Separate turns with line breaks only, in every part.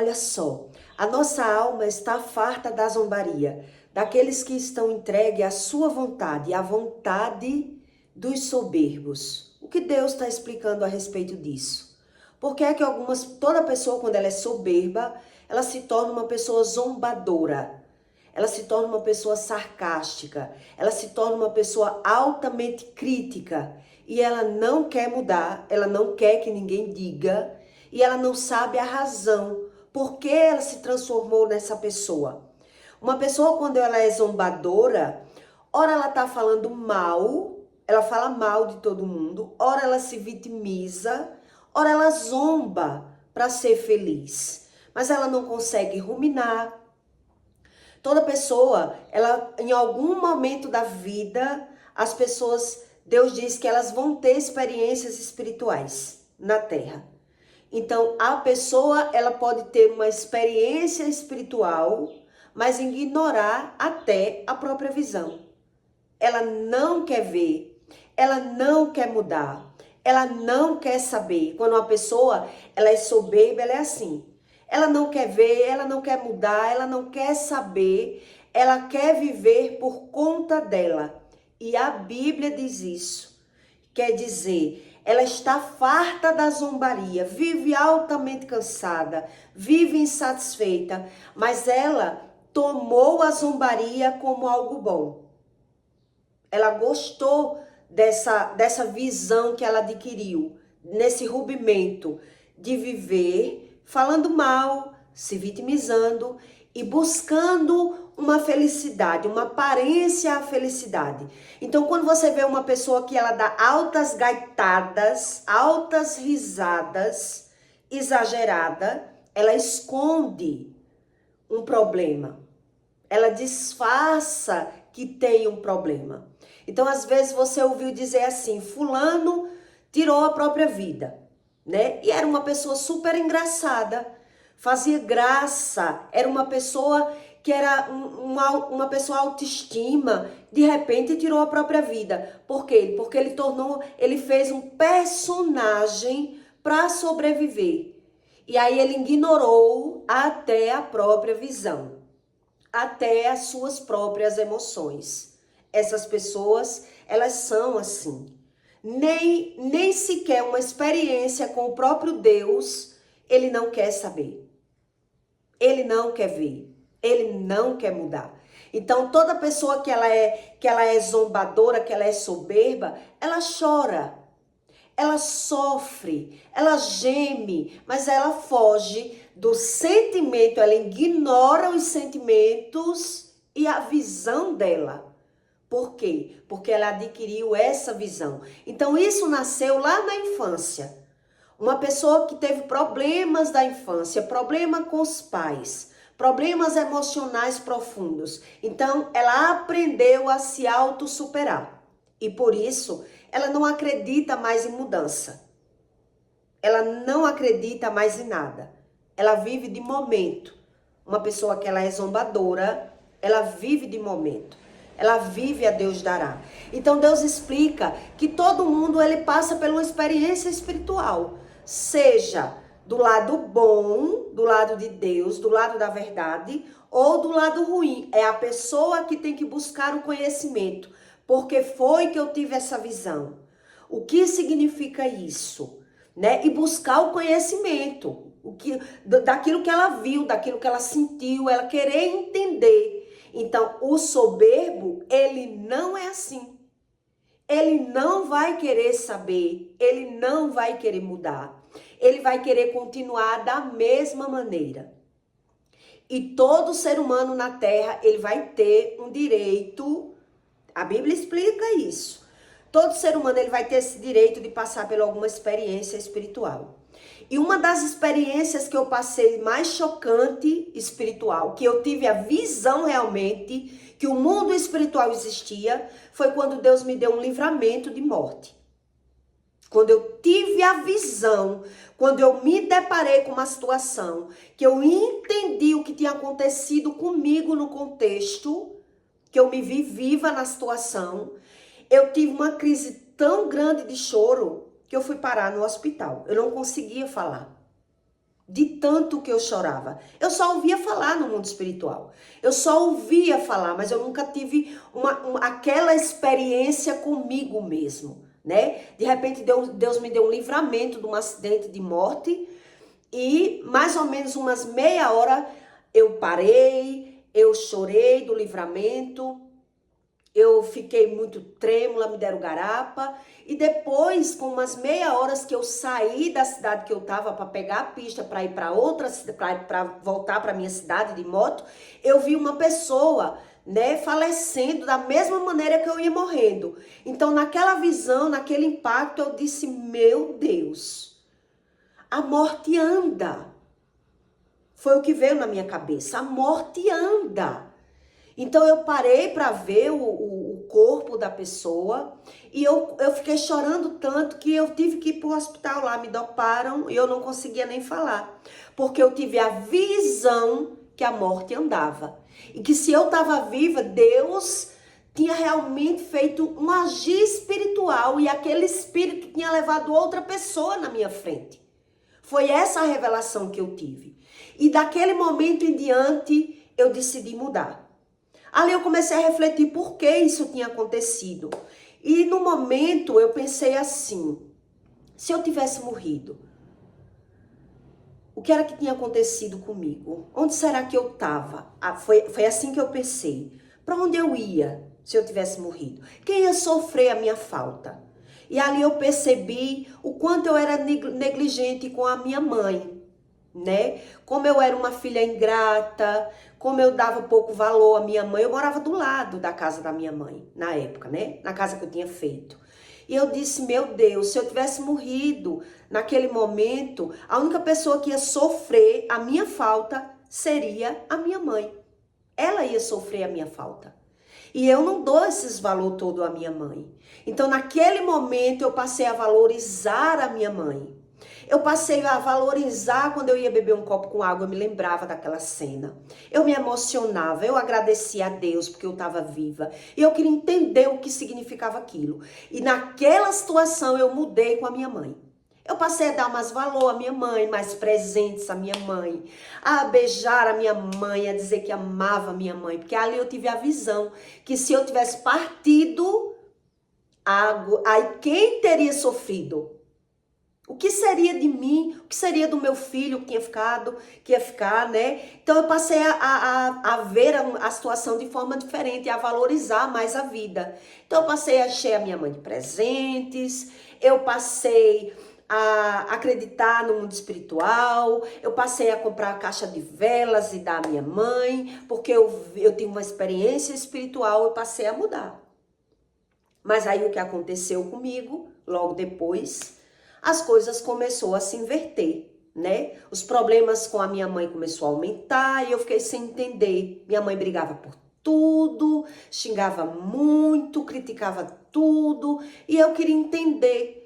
olha só, a nossa alma está farta da zombaria, daqueles que estão entregues à sua vontade, à vontade dos soberbos. O que Deus está explicando a respeito disso? Porque é que toda pessoa, quando ela é soberba, ela se torna uma pessoa zombadora. Ela se torna uma pessoa sarcástica, ela se torna uma pessoa altamente crítica e ela não quer mudar, ela não quer que ninguém diga e ela não sabe a razão por que ela se transformou nessa pessoa. Uma pessoa, quando ela é zombadora, ora ela tá falando mal, ela fala mal de todo mundo, ora ela se vitimiza, ora ela zomba para ser feliz, mas ela não consegue ruminar. Toda pessoa, ela em algum momento da vida, as pessoas, Deus diz que elas vão ter experiências espirituais na terra. Então, a pessoa, ela pode ter uma experiência espiritual, mas ignorar até a própria visão. Ela não quer ver, ela não quer mudar, ela não quer saber. Quando uma pessoa, ela é soberba, ela é assim. Ela não quer ver, ela não quer mudar, ela não quer saber, ela quer viver por conta dela. E a Bíblia diz isso. Quer dizer, ela está farta da zombaria, vive altamente cansada, vive insatisfeita, mas ela tomou a zombaria como algo bom. Ela gostou dessa visão que ela adquiriu, nesse rompimento de viver falando mal, se vitimizando e buscando uma felicidade, uma aparência à felicidade. Então, quando você vê uma pessoa que ela dá altas gaitadas, altas risadas, exagerada, ela esconde um problema. Ela disfarça que tem um problema. Então, às vezes você ouviu dizer assim, fulano tirou a própria vida, né? E era uma pessoa super engraçada, fazia graça, era uma pessoa que era uma pessoa autoestima, de repente tirou a própria vida. Por quê? Porque ele fez um personagem para sobreviver. E aí ele ignorou até a própria visão, até as suas próprias emoções. Essas pessoas, elas são assim. Nem sequer uma experiência com o próprio Deus, ele não quer saber. Ele não quer ver. Ele não quer mudar. Então, toda pessoa que ela é zombadora, que ela é soberba, ela chora. Ela sofre, ela geme, mas ela foge do sentimento, ela ignora os sentimentos e a visão dela. Por quê? Porque ela adquiriu essa visão. Então, isso nasceu lá na infância. Uma pessoa que teve problemas da infância, problema com os pais, problemas emocionais profundos. Então, ela aprendeu a se autossuperar. E por isso, ela não acredita mais em mudança. Ela não acredita mais em nada. Ela vive de momento. Uma pessoa que ela é zombadora, ela vive de momento. Ela vive a Deus dará. Então Deus explica que todo mundo ele passa por uma experiência espiritual. Seja do lado bom, do lado de Deus, do lado da verdade, ou do lado ruim. É a pessoa que tem que buscar o conhecimento. Porque foi que eu tive essa visão. O que significa isso? Né? E buscar o conhecimento. Daquilo que ela viu, daquilo que ela sentiu, ela querer entender. Então, o soberbo, ele não é assim. Ele não vai querer saber, ele não vai querer mudar. Ele vai querer continuar da mesma maneira. E todo ser humano na Terra, ele vai ter um direito, a Bíblia explica isso. Todo ser humano ele vai ter esse direito de passar por alguma experiência espiritual. E uma das experiências que eu passei mais chocante espiritual, que eu tive a visão realmente que o mundo espiritual existia, foi quando Deus me deu um livramento de morte. Quando eu tive a visão, quando eu me deparei com uma situação, que eu entendi o que tinha acontecido comigo no contexto, que eu me vi viva na situação, eu tive uma crise tão grande de choro que eu fui parar no hospital. Eu não conseguia falar. de tanto que eu chorava. Eu só ouvia falar no mundo espiritual. Eu só ouvia falar, mas eu nunca tive aquela experiência comigo mesmo, né? De repente Deus me deu um livramento de um acidente de morte e mais ou menos umas meia hora eu parei, eu chorei do livramento. Eu fiquei muito trêmula, me deram garapa. E depois, com umas meia horas que eu saí da cidade que eu tava para pegar a pista para ir para outra, para voltar para minha cidade de moto, eu vi uma pessoa, né, falecendo da mesma maneira que eu ia morrendo. Então, naquela visão, naquele impacto, eu disse: meu Deus, a morte anda. Foi o que veio na minha cabeça. A morte anda. Então eu parei para ver o corpo da pessoa e eu fiquei chorando tanto que eu tive que ir para o hospital lá, me doparam e eu não conseguia nem falar. Porque eu tive a visão que a morte andava. E que se eu estava viva, Deus tinha realmente feito um agir espiritual e aquele espírito tinha levado outra pessoa na minha frente. Foi essa a revelação que eu tive. E daquele momento em diante, eu decidi mudar. Ali eu comecei a refletir por que isso tinha acontecido. E no momento eu pensei assim, se eu tivesse morrido, o que era que tinha acontecido comigo? Onde será que eu estava? Foi assim que eu pensei. Para onde eu ia se eu tivesse morrido? Quem ia sofrer a minha falta? E ali eu percebi o quanto eu era negligente com a minha mãe, né? Como eu era uma filha ingrata, como eu dava pouco valor à minha mãe. Eu morava do lado da casa da minha mãe, na época, né? Na casa que eu tinha feito. E eu disse, meu Deus, se eu tivesse morrido naquele momento, a única pessoa que ia sofrer a minha falta seria a minha mãe. Ela ia sofrer a minha falta. E eu não dou esses valor todo à minha mãe. Então, naquele momento, eu passei a valorizar a minha mãe. Eu passei a valorizar quando eu ia beber um copo com água, eu me lembrava daquela cena. Eu me emocionava, eu agradecia a Deus porque eu estava viva. E eu queria entender o que significava aquilo. E naquela situação eu mudei com a minha mãe. Eu passei a dar mais valor à minha mãe, mais presentes à minha mãe, a beijar a minha mãe, a dizer que amava a minha mãe. Porque ali eu tive a visão que se eu tivesse partido, aí quem teria sofrido? O que seria de mim? O que seria do meu filho que ia ficar, né? Então eu passei a ver a situação de forma diferente, a valorizar mais a vida. Então eu passei a encher a minha mãe de presentes, eu passei a acreditar no mundo espiritual, eu passei a comprar a caixa de velas e dar à minha mãe, porque eu tive uma experiência espiritual, eu passei a mudar. Mas aí o que aconteceu comigo, logo depois, as coisas começaram a se inverter, né? Os problemas com a minha mãe começaram a aumentar e eu fiquei sem entender. Minha mãe brigava por tudo, xingava muito, criticava tudo e eu queria entender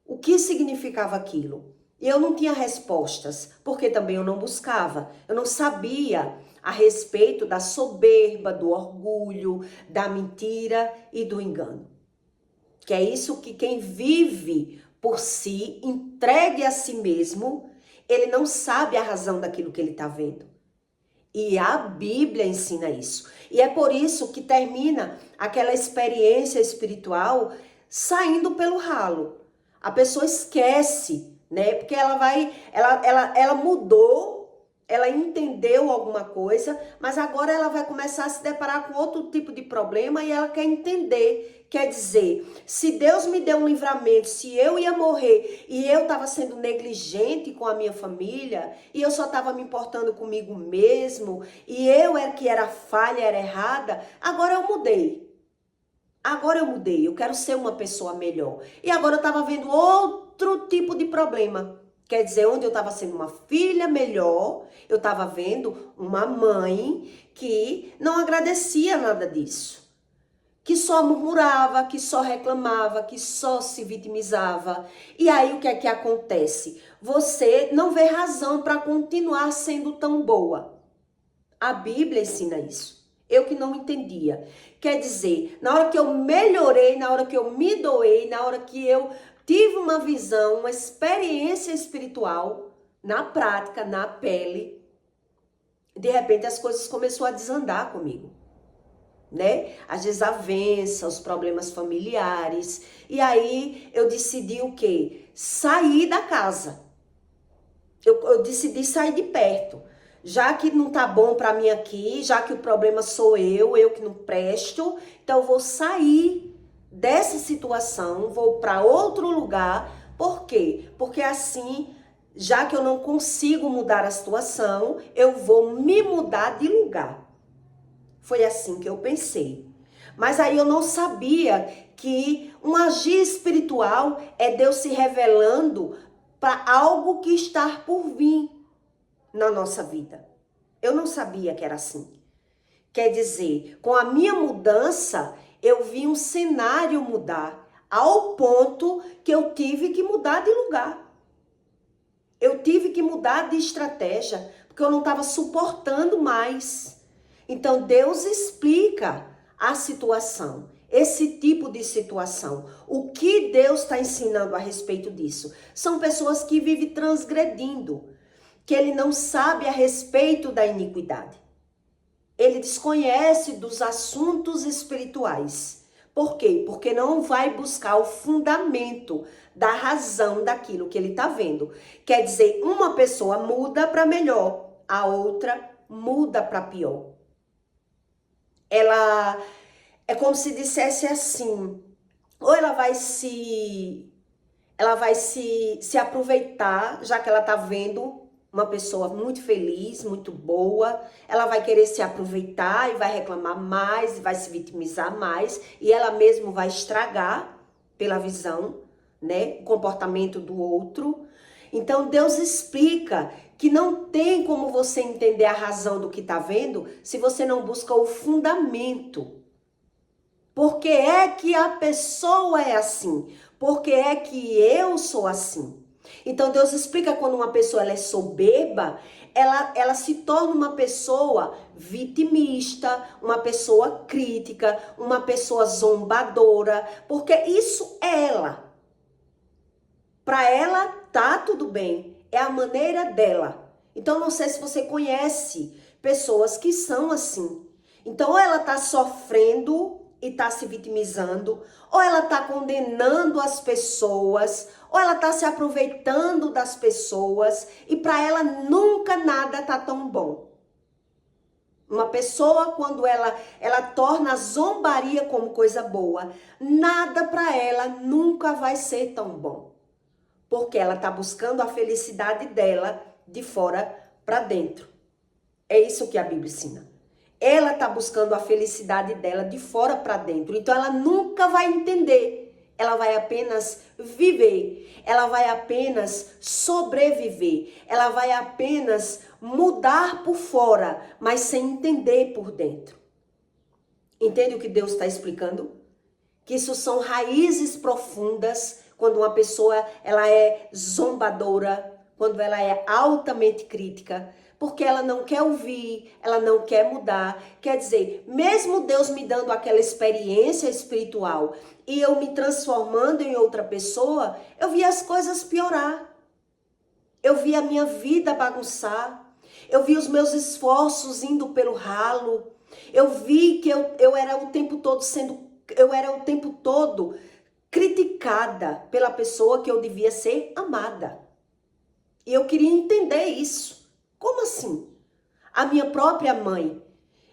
o que significava aquilo. E eu não tinha respostas, porque também eu não buscava. Eu não sabia a respeito da soberba, do orgulho, da mentira e do engano. Que é isso que quem vive por si, entregue a si mesmo, ele não sabe a razão daquilo que ele está vendo. E a Bíblia ensina isso. E é por isso que termina aquela experiência espiritual saindo pelo ralo. A pessoa esquece, né? Porque ela mudou, ela entendeu alguma coisa, mas agora ela vai começar a se deparar com outro tipo de problema e ela quer entender. Quer dizer, se Deus me deu um livramento, se eu ia morrer e eu estava sendo negligente com a minha família e eu só estava me importando comigo mesmo e eu era que era falha, era errada, agora eu mudei. Agora eu mudei, eu quero ser uma pessoa melhor. E agora eu estava vendo outro tipo de problema. Quer dizer, onde eu estava sendo uma filha melhor, eu estava vendo uma mãe que não agradecia nada disso. Que só murmurava, que só reclamava, que só se vitimizava. E aí o que é que acontece? Você não vê razão para continuar sendo tão boa. A Bíblia ensina isso. Eu que não entendia. Quer dizer, na hora que eu melhorei, na hora que eu me doei, na hora que eu tive uma visão, uma experiência espiritual, na prática, na pele, de repente as coisas começaram a desandar comigo, né? As desavenças, os problemas familiares. E aí eu decidi o quê? Sair da casa. Eu decidi sair de perto. Já que não tá bom pra mim aqui, já que o problema sou eu que não presto, então eu vou sair dessa situação, vou para outro lugar. Por quê? Porque assim, já que eu não consigo mudar a situação, eu vou me mudar de lugar. Foi assim que eu pensei. Mas aí eu não sabia que um agir espiritual é Deus se revelando para algo que está por vir na nossa vida. Eu não sabia que era assim. Quer dizer, com a minha mudança, eu vi um cenário mudar, ao ponto que eu tive que mudar de lugar. Eu tive que mudar de estratégia, porque eu não estava suportando mais. Então, Deus explica a situação, esse tipo de situação. O que Deus está ensinando a respeito disso? São pessoas que vivem transgredindo, que ele não sabe a respeito da iniquidade. Ele desconhece dos assuntos espirituais. Por quê? Porque não vai buscar o fundamento da razão daquilo que ele está vendo. Quer dizer, uma pessoa muda para melhor, a outra muda para pior. Ela é como se dissesse assim, ou ela vai se aproveitar, já que ela está vendo uma pessoa muito feliz, muito boa, ela vai querer se aproveitar e vai reclamar mais, vai se vitimizar mais, e ela mesma vai estragar pela visão, né, o comportamento do outro. Então Deus explica que não tem como você entender a razão do que está vendo se você não busca o fundamento. Por que é que a pessoa é assim? Por que é que eu sou assim? Então Deus explica quando uma pessoa ela é soberba, ela se torna uma pessoa vitimista, uma pessoa crítica, uma pessoa zombadora, porque isso é ela. Para ela tá tudo bem, é a maneira dela. Então não sei se você conhece pessoas que são assim. Então ou ela tá sofrendo e tá se vitimizando, ou ela tá condenando as pessoas, ou ela tá se aproveitando das pessoas, e para ela nunca nada tá tão bom. Uma pessoa, quando ela torna a zombaria como coisa boa, nada para ela nunca vai ser tão bom. Porque ela tá buscando a felicidade dela de fora para dentro. É isso que a Bíblia ensina. Ela está buscando a felicidade dela de fora para dentro. Então ela nunca vai entender. Ela vai apenas viver. Ela vai apenas sobreviver. Ela vai apenas mudar por fora, mas sem entender por dentro. Entende o que Deus está explicando? Que isso são raízes profundas quando uma pessoa ela é zombadora, quando ela é altamente crítica, porque ela não quer ouvir, ela não quer mudar. Quer dizer, mesmo Deus me dando aquela experiência espiritual e eu me transformando em outra pessoa, eu vi as coisas piorar. Eu vi a minha vida bagunçar. Eu vi os meus esforços indo pelo ralo. Eu vi que eu era o tempo todo criticada pela pessoa que eu devia ser amada. E eu queria entender isso. Como assim? A minha própria mãe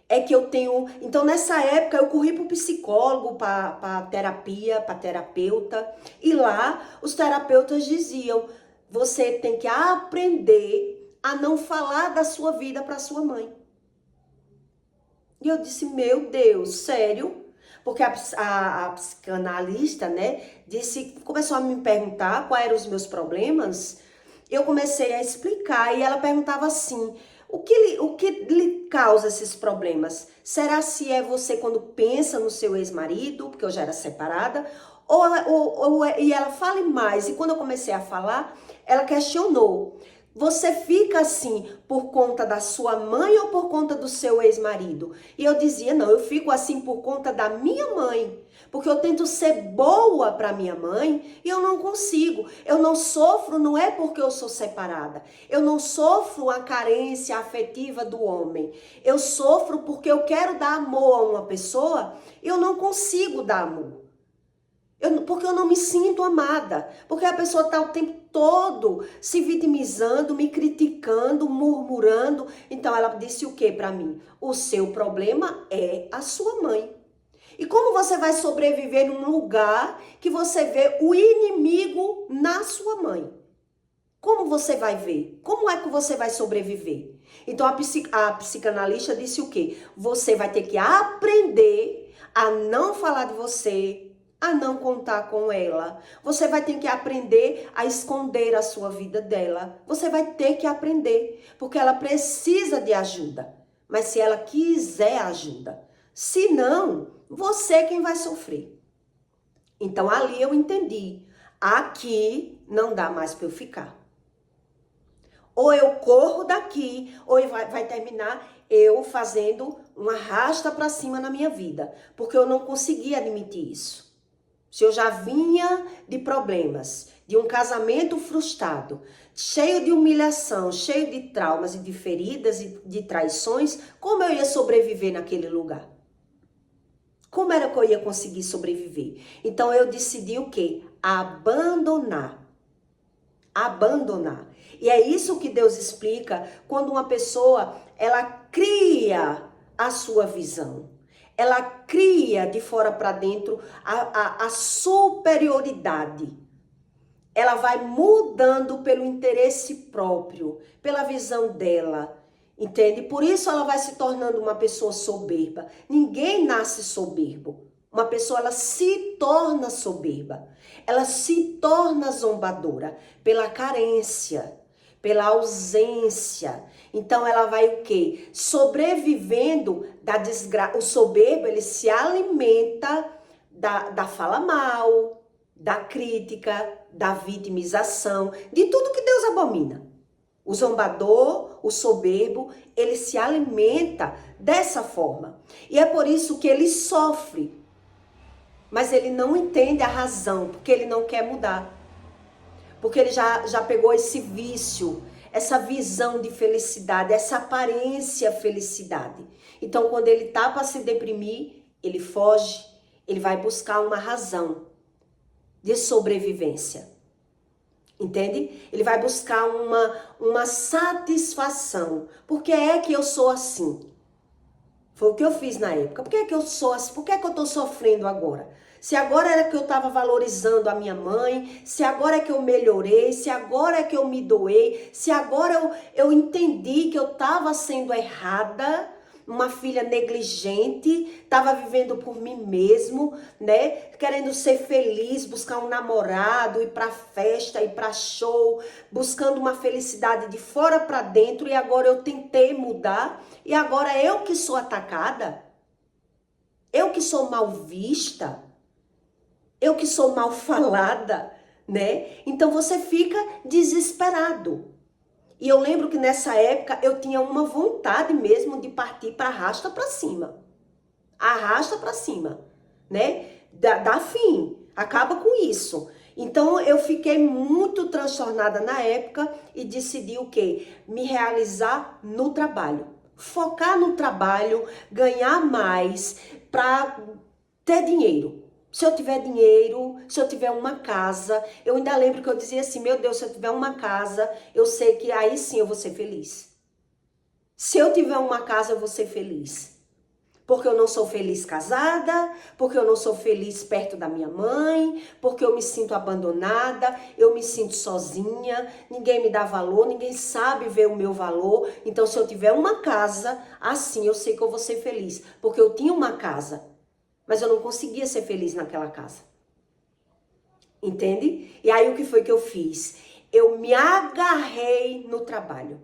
é que eu tenho... Então, nessa época, eu corri para o psicólogo, para terapia, para terapeuta. E lá, os terapeutas diziam, você tem que aprender a não falar da sua vida para sua mãe. E eu disse, meu Deus, sério? Porque a psicanalista, né, começou a me perguntar quais eram os meus problemas. Eu comecei a explicar e ela perguntava assim, o que lhe causa esses problemas? Será se é você quando pensa no seu ex-marido, porque eu já era separada, e ela fale mais. E quando eu comecei a falar, ela questionou, Você fica assim por conta da sua mãe ou por conta do seu ex-marido? E eu dizia, não, eu fico assim por conta da minha mãe. Porque eu tento ser boa para minha mãe e eu não consigo. Eu não sofro, não é porque eu sou separada. Eu não sofro a carência afetiva do homem. Eu sofro porque eu quero dar amor a uma pessoa e eu não consigo dar amor. Porque eu não me sinto amada. Porque a pessoa está o tempo todo se vitimizando, me criticando, murmurando. Então ela disse o que para mim? O seu problema é a sua mãe. E como você vai sobreviver num lugar que você vê o inimigo na sua mãe? Como você vai ver? Como é que você vai sobreviver? Então a psicanalista disse o quê? Você vai ter que aprender a não falar de você, a não contar com ela. Você vai ter que aprender a esconder a sua vida dela. Você vai ter que aprender, porque ela precisa de ajuda. Mas se ela quiser ajuda, se não, você é quem vai sofrer. Então ali eu entendi. Aqui não dá mais para eu ficar. Ou eu corro daqui, ou vai terminar eu fazendo uma arrasta para cima na minha vida. Porque eu não consegui admitir isso. Se eu já vinha de problemas, de um casamento frustrado, cheio de humilhação, cheio de traumas e de feridas e de traições, como eu ia sobreviver naquele lugar? Como era que eu ia conseguir sobreviver? Então eu decidi o quê? Abandonar. Abandonar. E é isso que Deus explica quando uma pessoa, ela cria a sua visão. Ela cria de fora para dentro a superioridade. Ela vai mudando pelo interesse próprio, pela visão dela, entende? Por isso ela vai se tornando uma pessoa soberba. Ninguém nasce soberbo. Uma pessoa, ela se torna soberba. Ela se torna zombadora pela carência, pela ausência. Então ela vai o quê? Sobrevivendo da desgraça. O soberbo, ele se alimenta da fala mal, da crítica, da vitimização, de tudo que Deus abomina. O zombador, o soberbo, ele se alimenta dessa forma. E é por isso que ele sofre. Mas ele não entende a razão, porque ele não quer mudar. Porque ele já pegou esse vício, essa visão de felicidade, essa aparência felicidade. Então, quando ele tá para se deprimir, ele foge, ele vai buscar uma razão de sobrevivência. Entende? Ele vai buscar uma satisfação. Por que é que eu sou assim? Foi o que eu fiz na época. Por que é que eu sou assim? Por que é que eu tô sofrendo agora? Se agora era que eu estava valorizando a minha mãe, se agora é que eu melhorei, se agora é que eu me doei, se agora eu entendi que eu estava sendo errada, uma filha negligente, estava vivendo por mim mesmo, né? Querendo ser feliz, buscar um namorado, ir para festa, ir para show, buscando uma felicidade de fora para dentro, e agora eu tentei mudar, e agora eu que sou atacada, eu que sou mal vista, eu que sou mal falada, né? Então você fica desesperado. E eu lembro que nessa época eu tinha uma vontade mesmo de partir para arrasta para cima. Arrasta para cima, né? Dá fim, acaba com isso. Então eu fiquei muito transtornada na época e decidi o quê? Me realizar no trabalho. Focar no trabalho, ganhar mais para ter dinheiro. Se eu tiver dinheiro, se eu tiver uma casa, eu ainda lembro que eu dizia assim, meu Deus, se eu tiver uma casa, eu sei que aí sim eu vou ser feliz. Se eu tiver uma casa, eu vou ser feliz. Porque eu não sou feliz casada, porque eu não sou feliz perto da minha mãe, porque eu me sinto abandonada, eu me sinto sozinha, ninguém me dá valor, ninguém sabe ver o meu valor. Então, se eu tiver uma casa, assim eu sei que eu vou ser feliz. Porque eu tinha uma casa, mas eu não conseguia ser feliz naquela casa. Entende? E aí o que foi que eu fiz? Eu me agarrei no trabalho.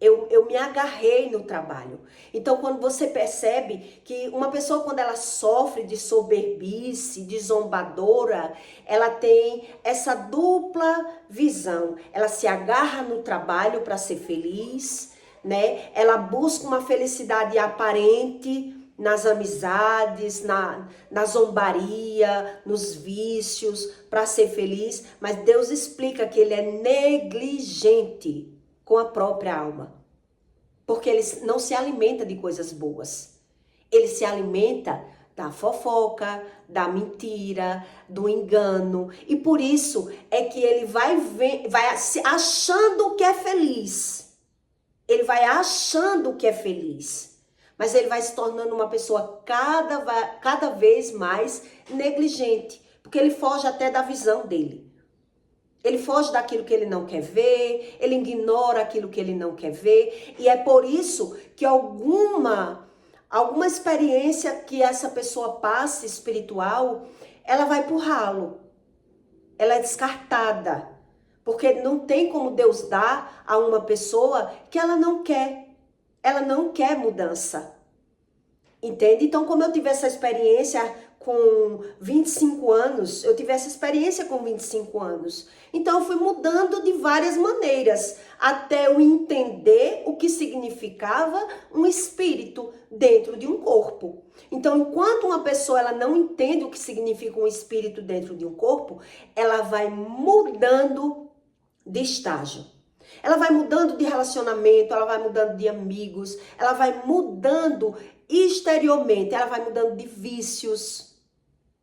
Eu eu me agarrei no trabalho. Então, quando você percebe que uma pessoa, quando ela sofre de soberbice, de zombadora, ela tem essa dupla visão. Ela se agarra no trabalho para ser feliz, né? Ela busca uma felicidade aparente nas amizades, na zombaria, nos vícios, para ser feliz. Mas Deus explica que ele é negligente com a própria alma. Porque ele não se alimenta de coisas boas. Ele se alimenta da fofoca, da mentira, do engano. E por isso é que ele vai achando que é feliz. Ele vai achando que é feliz. Mas ele vai se tornando uma pessoa cada vez mais negligente. Porque ele foge até da visão dele. Ele foge daquilo que ele não quer ver, ele ignora aquilo que ele não quer ver. E é por isso que alguma experiência que essa pessoa passe espiritual, ela vai pro ralo. Ela é descartada. Porque não tem como Deus dar a uma pessoa que ela não quer. Ela não quer mudança. Entende? Então, como eu tive essa experiência com 25 anos, eu tive essa experiência com 25 anos. Então, eu fui mudando de várias maneiras, até eu entender o que significava um espírito dentro de um corpo. Então, enquanto uma pessoa ela não entende o que significa um espírito dentro de um corpo, ela vai mudando de estágio. Ela vai mudando de relacionamento, ela vai mudando de amigos, ela vai mudando exteriormente, ela vai mudando de vícios.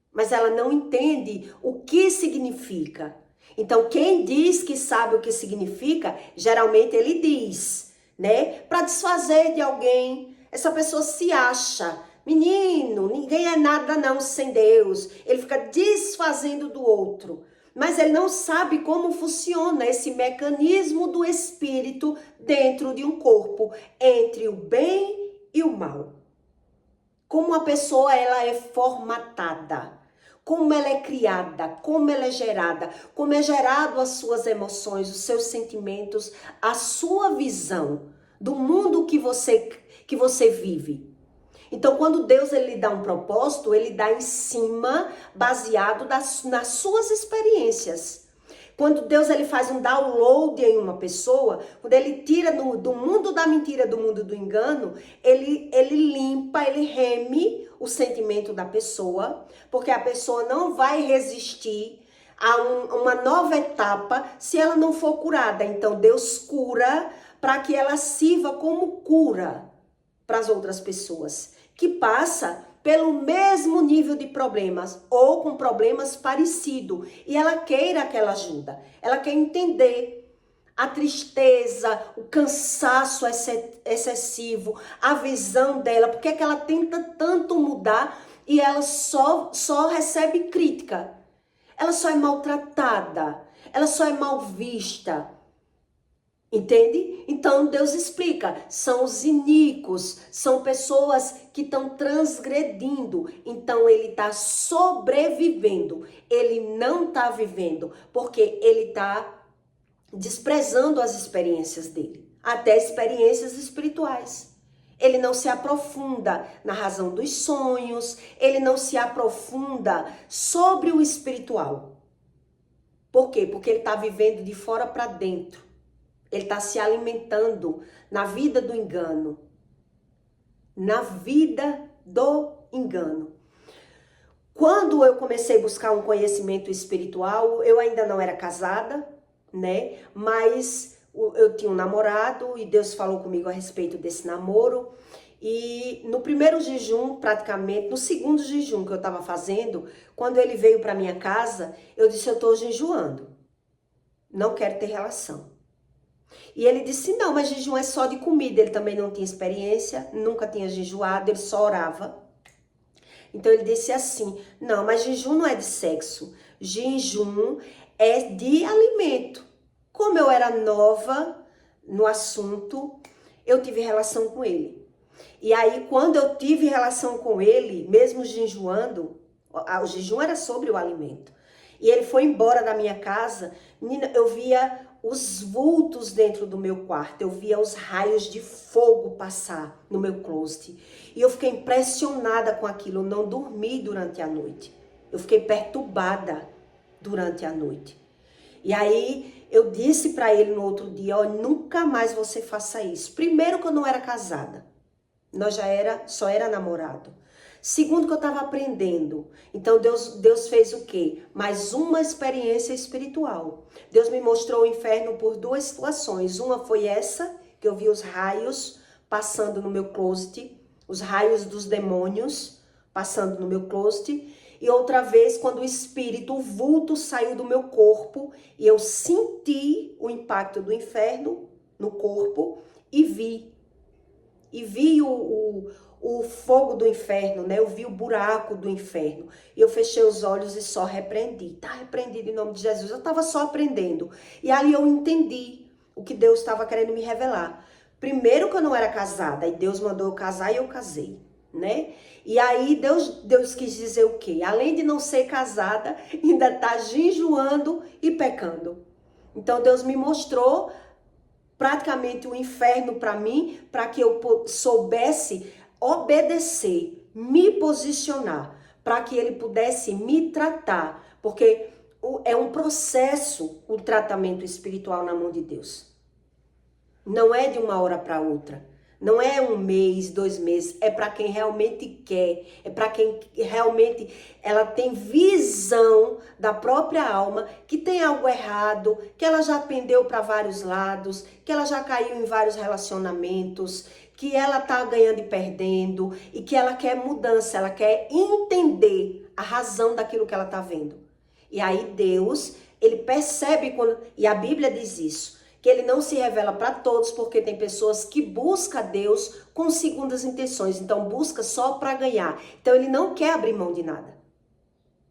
Mas ela não entende o que significa. Então, quem diz que sabe o que significa, geralmente ele diz, né? Para desfazer de alguém, essa pessoa se acha. Menino, ninguém é nada não sem Deus. Ele fica desfazendo do outro. Mas ele não sabe como funciona esse mecanismo do espírito dentro de um corpo, entre o bem e o mal. Como a pessoa ela é formatada, como ela é criada, como ela é gerada, como é gerado as suas emoções, os seus sentimentos, a sua visão do mundo que você vive. Então, quando Deus ele lhe dá um propósito, ele dá em cima, baseado nas suas experiências. Quando Deus ele faz um download em uma pessoa, quando ele tira do mundo da mentira, do mundo do engano, ele limpa, ele reme o sentimento da pessoa, porque a pessoa não vai resistir a uma nova etapa se ela não for curada. Então, Deus cura para que ela sirva como cura para as outras pessoas, que passa pelo mesmo nível de problemas ou com problemas parecidos e ela queira aquela ajuda, ela quer entender a tristeza, o cansaço excessivo, a visão dela, porque é que ela tenta tanto mudar e ela só recebe crítica, ela só é maltratada, ela só é mal vista. Entende? Então Deus explica, são os iníquos, são pessoas que estão transgredindo, então ele está sobrevivendo, ele não está vivendo, porque ele está desprezando as experiências dele, até experiências espirituais. Ele não se aprofunda na razão dos sonhos, ele não se aprofunda sobre o espiritual. Por quê? Porque ele está vivendo de fora para dentro. Ele está se alimentando na vida do engano. Na vida do engano. Quando eu comecei a buscar um conhecimento espiritual, eu ainda não era casada, né? Mas eu tinha um namorado e Deus falou comigo a respeito desse namoro. E no primeiro jejum, praticamente, no segundo jejum que eu estava fazendo, quando ele veio para minha casa, eu disse, eu estou jejuando. Não quero ter relação. E ele disse, não, mas jejum é só de comida. Ele também não tinha experiência, nunca tinha jejuado, ele só orava. Então ele disse assim, não, mas jejum não é de sexo. Jejum é de alimento. Como eu era nova no assunto, eu tive relação com ele. E aí quando eu tive relação com ele, mesmo jejuando, o jejum era sobre o alimento. E ele foi embora da minha casa, menina, eu via os vultos dentro do meu quarto, eu via os raios de fogo passar no meu closet. E eu fiquei impressionada com aquilo, eu não dormi durante a noite. Eu fiquei perturbada durante a noite. E aí eu disse para ele no outro dia, ó, nunca mais você faça isso. Primeiro que eu não era casada, nós só era namorado. Segundo que eu estava aprendendo. Então Deus fez o quê? Mais uma experiência espiritual. Deus me mostrou o inferno por duas situações. Uma foi essa, que eu vi os raios passando no meu closet, os raios dos demônios passando no meu closet. E outra vez, quando o espírito, o vulto saiu do meu corpo e eu senti o impacto do inferno no corpo e vi o fogo do inferno, né? Eu vi o buraco do inferno. E eu fechei os olhos e só repreendi. Tá repreendido em nome de Jesus. Eu estava só aprendendo. E ali eu entendi o que Deus estava querendo me revelar. Primeiro que eu não era casada, e Deus mandou eu casar e eu casei, né? E aí Deus quis dizer o quê? Além de não ser casada, ainda tá jejuando e pecando. Então Deus me mostrou praticamente o inferno para mim, para que eu soubesse obedecer, me posicionar, para que ele pudesse me tratar, porque é um processo o tratamento espiritual na mão de Deus. Não é de uma hora para outra. Não é um mês, 2 meses, é para quem realmente quer, é para quem realmente ela tem visão da própria alma, que tem algo errado, que ela já pendeu para vários lados, que ela já caiu em vários relacionamentos, que ela tá ganhando e perdendo e que ela quer mudança, ela quer entender a razão daquilo que ela tá vendo. E aí Deus, ele percebe quando, e a Bíblia diz isso, que ele não se revela para todos, porque tem pessoas que buscam Deus com segundas intenções, então busca só para ganhar. Então ele não quer abrir mão de nada.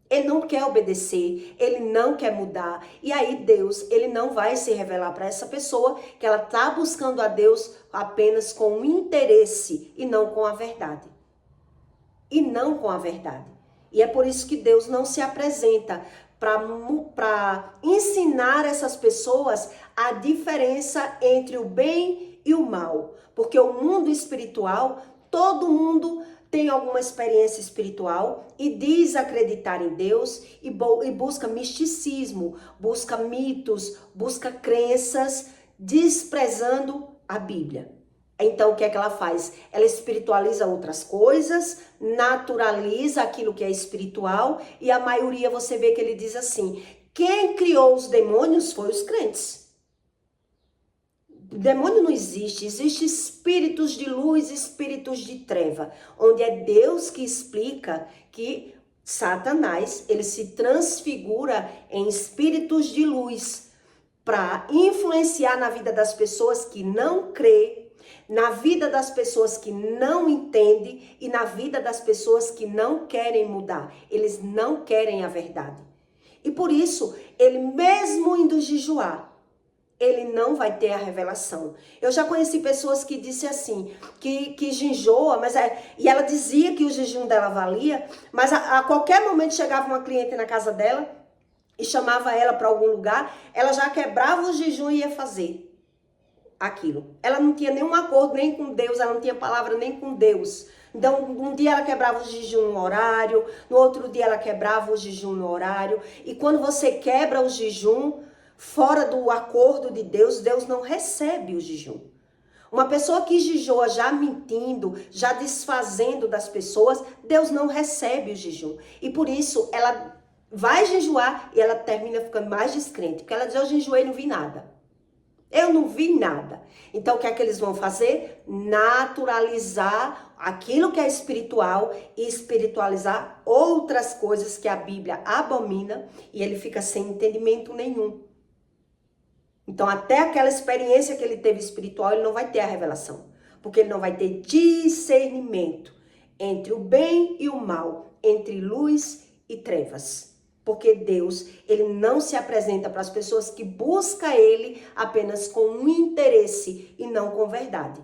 Ele não quer obedecer, ele não quer mudar. E aí Deus, ele não vai se revelar para essa pessoa que ela tá buscando a Deus apenas com o interesse e não com a verdade. E não com a verdade. E é por isso que Deus não se apresenta para ensinar essas pessoas a diferença entre o bem e o mal. Porque o mundo espiritual, todo mundo tem alguma experiência espiritual e diz acreditar em Deus e busca misticismo, busca mitos, busca crenças, desprezando a Bíblia. Então, o que é que ela faz? Ela espiritualiza outras coisas, naturaliza aquilo que é espiritual, e a maioria você vê que ele diz assim, quem criou os demônios foi os crentes. Demônio não existe, existem espíritos de luz, espíritos de treva, onde é Deus que explica que Satanás, ele se transfigura em espíritos de luz para influenciar na vida das pessoas que não crê, na vida das pessoas que não entendem e na vida das pessoas que não querem mudar. Eles não querem a verdade. E por isso, ele mesmo indo jejuar, ele não vai ter a revelação. Eu já conheci pessoas que disseram assim, que jejuam, e ela dizia que o jejum dela valia, mas a qualquer momento chegava uma cliente na casa dela e chamava ela para algum lugar, ela já quebrava o jejum e ia fazer aquilo. Ela não tinha nenhum acordo nem com Deus, ela não tinha palavra nem com Deus. Então, um dia ela quebrava o jejum no horário, no outro dia ela quebrava o jejum no horário. E quando você quebra o jejum fora do acordo de Deus, Deus não recebe o jejum. Uma pessoa que jejua já mentindo, já desfazendo das pessoas, Deus não recebe o jejum. E por isso ela vai jejuar e ela termina ficando mais descrente. Porque ela diz, eu jejuei e não vi nada. Eu não vi nada. Então, o que é que eles vão fazer? Naturalizar aquilo que é espiritual e espiritualizar outras coisas que a Bíblia abomina e ele fica sem entendimento nenhum. Então, até aquela experiência que ele teve espiritual, ele não vai ter a revelação. Porque ele não vai ter discernimento entre o bem e o mal, entre luz e trevas. Porque Deus, ele não se apresenta para as pessoas que buscam ele apenas com um interesse e não com verdade.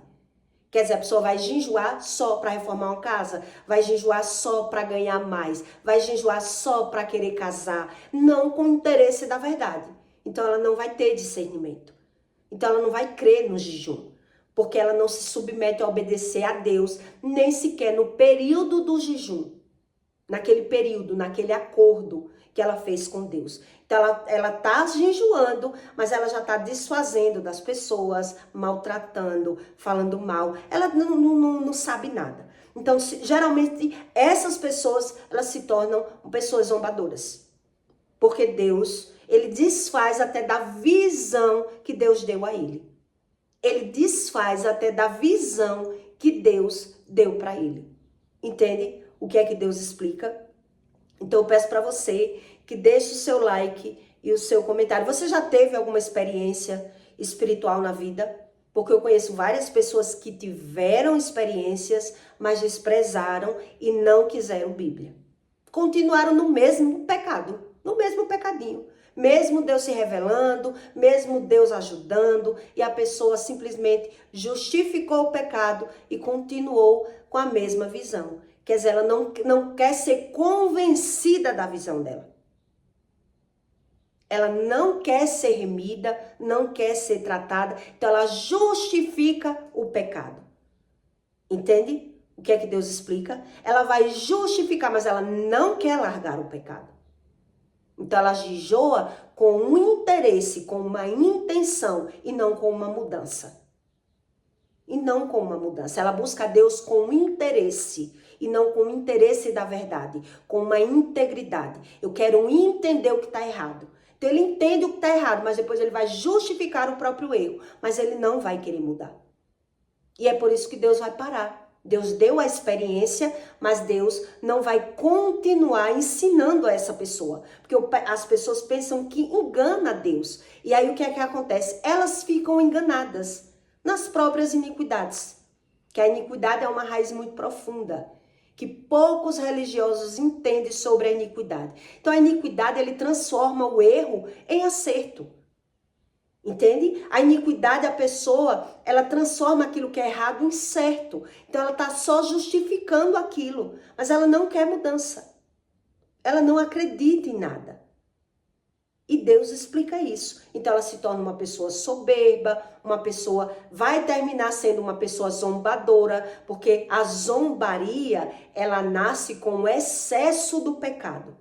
Quer dizer, a pessoa vai jejuar só para reformar uma casa, vai jejuar só para ganhar mais, vai jejuar só para querer casar, não com o interesse da verdade. Então ela não vai ter discernimento. Então ela não vai crer no jejum, porque ela não se submete a obedecer a Deus, nem sequer no período do jejum. Naquele período, naquele acordo que ela fez com Deus. Então ela tá jejuando, mas ela já tá desfazendo das pessoas, maltratando, falando mal. Ela não sabe nada. Então, geralmente, essas pessoas, elas se tornam pessoas zombadoras. Porque Deus, ele desfaz até da visão que Deus deu a ele. Ele desfaz até da visão que Deus deu para ele. Entende? O que é que Deus explica? Então eu peço para você que deixe o seu like e o seu comentário. Você já teve alguma experiência espiritual na vida? Porque eu conheço várias pessoas que tiveram experiências, mas desprezaram e não quiseram Bíblia. Continuaram no mesmo pecado, no mesmo pecadinho. Mesmo Deus se revelando, mesmo Deus ajudando, e a pessoa simplesmente justificou o pecado e continuou com a mesma visão. Quer dizer, ela não quer ser convencida da visão dela. Ela não quer ser remida, não quer ser tratada, então ela justifica o pecado. Entende? O que é que Deus explica? Ela vai justificar, mas ela não quer largar o pecado. Então ela jejua com um interesse, com uma intenção e não com uma mudança. E não com uma mudança. Ela busca Deus com um interesse e não com o interesse da verdade, com uma integridade. Eu quero entender o que está errado. Então ele entende o que está errado, mas depois ele vai justificar o próprio erro. Mas ele não vai querer mudar. E é por isso que Deus vai parar. Deus deu a experiência, mas Deus não vai continuar ensinando a essa pessoa. Porque as pessoas pensam que engana Deus. E aí o que é que acontece? Elas ficam enganadas nas próprias iniquidades. Que a iniquidade é uma raiz muito profunda, que poucos religiosos entendem sobre a iniquidade. Então a iniquidade, ele transforma o erro em acerto. Entende? A iniquidade, a pessoa, ela transforma aquilo que é errado em certo. Então ela está só justificando aquilo, mas ela não quer mudança. Ela não acredita em nada. E Deus explica isso. Então ela se torna uma pessoa soberba, uma pessoa, vai terminar sendo uma pessoa zombadora, porque a zombaria, ela nasce com o excesso do pecado.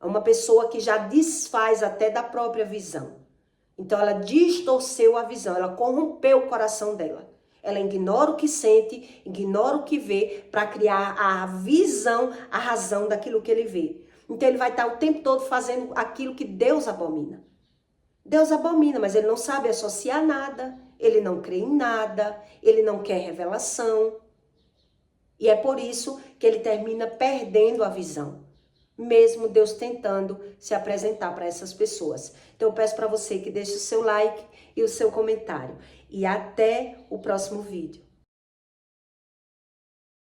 É uma pessoa que já desfaz até da própria visão. Então ela distorceu a visão, ela corrompeu o coração dela. Ela ignora o que sente, ignora o que vê para criar a visão, a razão daquilo que ele vê. Então ele vai estar o tempo todo fazendo aquilo que Deus abomina. Deus abomina, mas ele não sabe associar nada, ele não crê em nada, ele não quer revelação. E é por isso que ele termina perdendo a visão. Mesmo Deus tentando se apresentar para essas pessoas. Então eu peço para você que deixe o seu like e o seu comentário. E até o próximo vídeo.